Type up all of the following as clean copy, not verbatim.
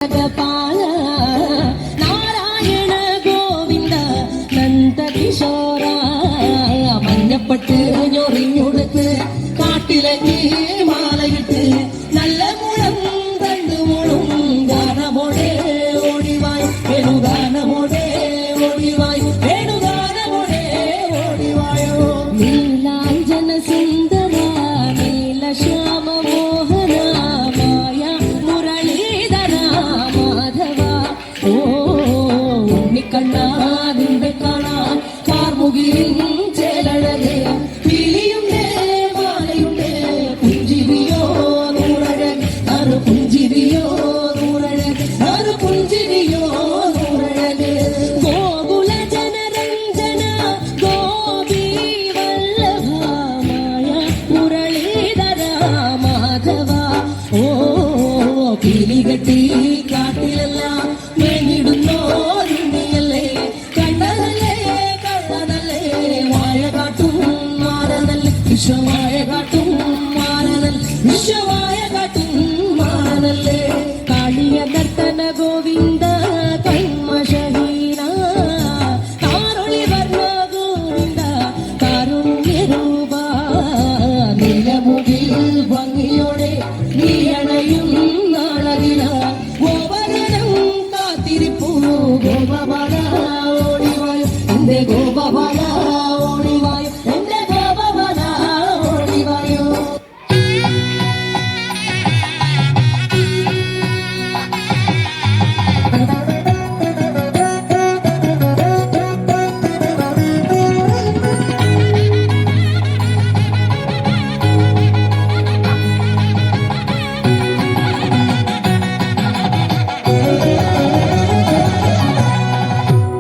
പാല നാരായണ ഗോവിന്ദ നന്ദകിശോര മഞ്ഞപ്പെട്ട് ഞൊറിഞ്ഞുടുത്ത് കാട്ടിലേക്ക് മാലയിട്ട് നല്ല മുളം കണ്ടുമുളും ഗാനമോടെ ഓടിവായ് വേണുഗാനമോടെ ഓടിവായ് വേണുഗാനമോടെ ഓടിവായോ നീലാഞ്ജന സുന്ദര നീലശ്യാമ മോഹന മായ മുരളീധര മാധവ ഓ ഉണ്ണിക്കണ്ണ നിന്റെ കാണാൻ കാർമുകിലിൻ ചേലഴകേ വിളിയുണ്ടേ മാലയുണ്ടേ പുഞ്ചിരിയോ നൂറഴക് അറു പുഞ്ചിരിയോ നൂറഴക് അറു പുഞ്ചിരിയോ നൂറഴക് ഗോകുല ജനരഞ്ജന ഗോപി വല്ലഭ മായ മുരളീധര മാധവ ഓ കിളികെട്ടി കാട്ടിലെല്ലാം മേഞ്ഞിടുന്നോരുണ്ണിയല്ലേ കണ്ണനല്ലേ കള്ളനല്ലേ മായ കാട്ടും മാറനല്ലേ വിശ്വമായ കാട്ടും മാറനല്ലേ വിശ്വമായ കാട്ടും മാറനല്ലേ കാളിയ നർത്തന ഗോവിന്ദ കൈമശഹീന താരൊളി വർണ്ണ ഗോവിന്ദ കാരുണ്യരൂപ നിലമുകിൽ ഭംഗിയോടെ നീ അണയും നാളകില ഗോപകനം കാത്തിരിപ്പൂ ഗോപബാല ഓടിവായു എന്റെ ഗോപബാല ഓടിവായു എന്റെ ഗോപബാല ഓടിവായു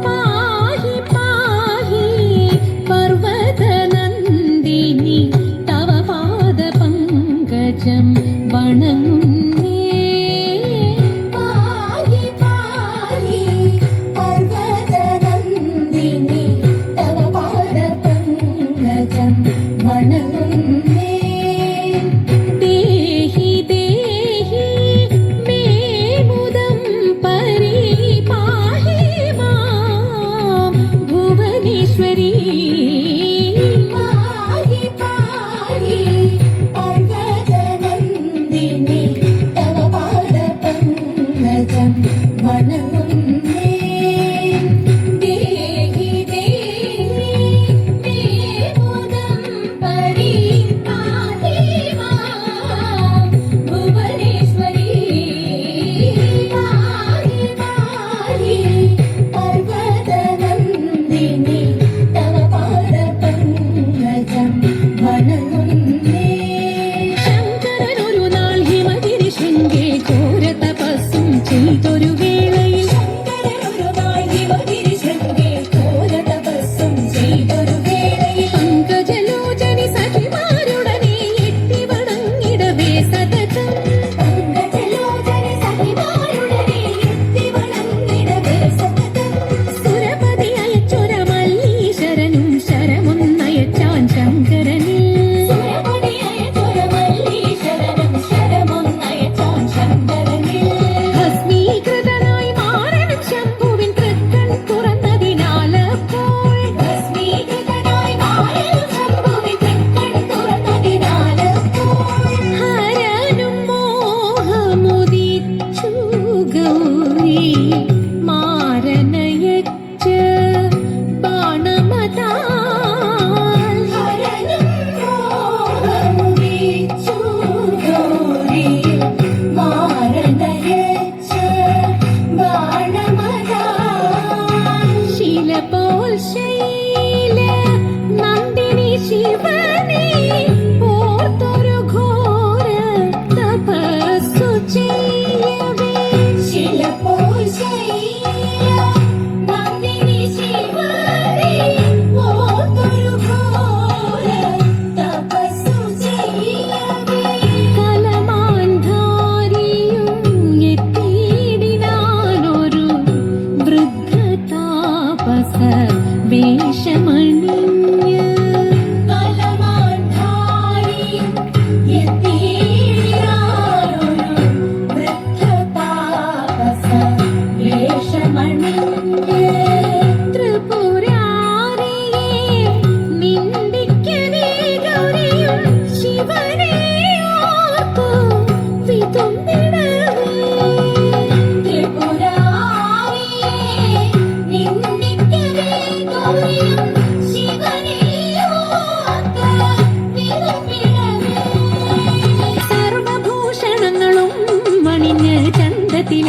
പാഹി പാഹി പർവതനന്ദിനി തവ പാദപങ്കജം വണങ്ങുന്നേ പാഹി പാഹി പർവതനന്ദിനി തവ പാദപങ്കജം വണങ്ങുന്നേ ദേഹി ദേഹി മേ മുദം പരിപാഹി മാം ഭുവനേശ്വരി പാഹി പാഹി പർവതനന്ദിനി തവ പാദപങ്കജം വണങ്ങുന്നേ ദേഹി ദേഹി മേ മുദം പരിപാഹി മാം ഭുവനേശ്വരി പാഹി പാഹി പർവതനന്ദിനി തവ പാദപങ്കജം വണങ്ങുന്നേ ശങ്കരനൊരു നാൾ ഹിമഗിരി ശൃംഗേ ഘോര തപസ്സും ചെയ്തൊരു വേളയിൽ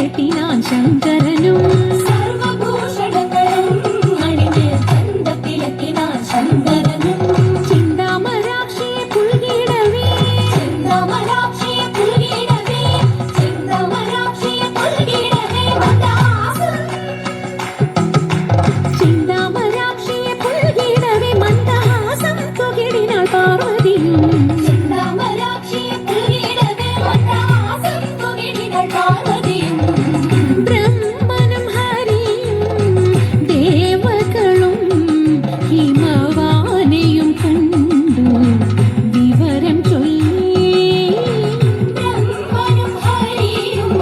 കെട്ടിനാൻ ശങ്കരനും സർവഭൂഷണങ്ങളും അണിഞ്ഞ് ചന്തത്തിലെത്തിനാൻ ശങ്കരനും ചിന്താമരാക്ഷിയെ പുൽകിടവേ ചിന്താമരാക്ഷിയെ പുൽകിടവേ ചിന്താമരാക്ഷിയെ പുൽകിടവേ മന്ദഹാസം ചിന്താമരാക്ഷിയെ പുൽകിടവേ മന്ദഹാസം പുകിടിനാൾ പാർവതിയും ചിന്താമരാക്ഷിയെ പുൽകിടവേ മന്ദഹാസം പുകിടിനാൾ പാർവതിയും ബ്രഹ്മനും ഹരിയും ദേവകളും ഹിമവാനെയും കണ്ടു വിവരം ചൊല്ലി ബ്രഹ്മനും ഹരിയും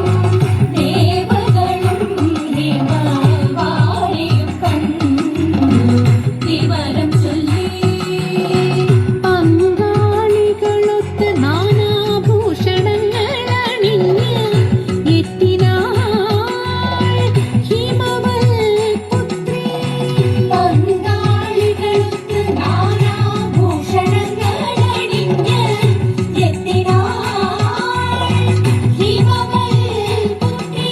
ദേവകളും ഹിമവാനെയും കണ്ടു വിവരം ചൊല്ലി പങ്കാളികളൊത്ത് നാനാഭൂഷണങ്ങൾ അണിഞ്ഞ് എത്തിനാൾ ഹിമവൽ പുത്രി പങ്കാളികളൊത്ത് നാനാഭൂഷണങ്ങൾ അണിഞ്ഞ് എത്തിനാൾ ഹിമവൽ പുത്രി